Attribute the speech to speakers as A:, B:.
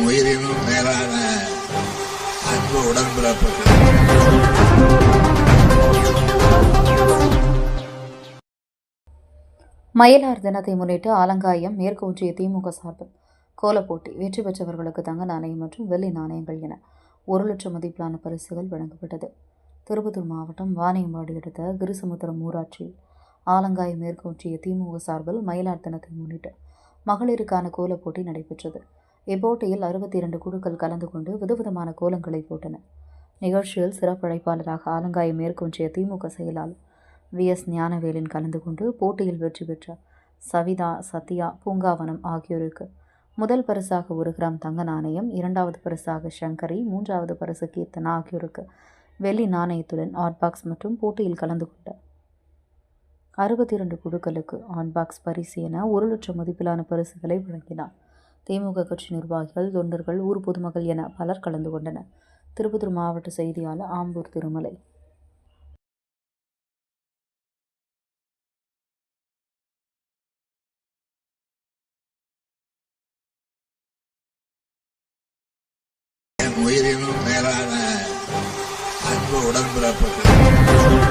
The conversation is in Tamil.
A: உயிரினும் மேலான அன்பு உடன்பிறப்புகள்.
B: மயிலார் தினத்தை முன்னிட்டு ஆலங்காயம் மேற்கு ஒன்றிய திமுக சார்பில் கோலப்போட்டி, வெற்றி பெற்றவர்களுக்கு தங்க நாணயம் மற்றும் வெள்ளி நாணயங்கள் என 1,00,000 மதிப்பிலான பரிசுகள் வழங்கப்பட்டது. திருப்பத்தூர் மாவட்டம் வாணியம்பாடி அடுத்த கிரிசமுத்திரம் ஊராட்சியில் ஆலங்காயம் மேற்கு ஒன்றிய திமுக சார்பில் மயிலார் தினத்தை முன்னிட்டு மகளிருக்கான கோலப்போட்டி நடைபெற்றது. இப்போட்டியில் 62 குழுக்கள் கலந்து கொண்டு விதவிதமான கோலங்களை போட்டன. நிகழ்ச்சியில் சிறப்பு அழைப்பாளராக ஆலங்காயம் மேற்கு ஒன்றிய திமுக செயலாளர் VS ஞானவேலன் கலந்து கொண்டு போட்டியில் வெற்றி பெற்ற சவிதா, சத்யா, பூங்காவனம் ஆகியோருக்கு முதல் பரிசாக 1 கிராம் தங்க நாணயம், 2வது பரிசாக சங்கரி, 3வது பரிசு கீர்த்தனா ஆகியோருக்கு வெள்ளி நாணயத்துடன் ஹாட்பாக்ஸ் மற்றும் போட்டியில் கலந்து கொண்ட 62 குழுக்களுக்கு ஹாட்பாக்ஸ் பரிசு என 1,00,000 மதிப்பிலான பரிசுகளை வழங்கினார். திமுக கட்சி நிர்வாகிகள், தொண்டர்கள், ஊர் பொதுமக்கள் என பலர் கலந்து கொண்டனர். திருப்பத்தூர் மாவட்ட செய்தியாளர் ஆம்பூர் திருமலை.
A: உயிரினும் மேலான அன்பு உடன்பிறப்புகள்.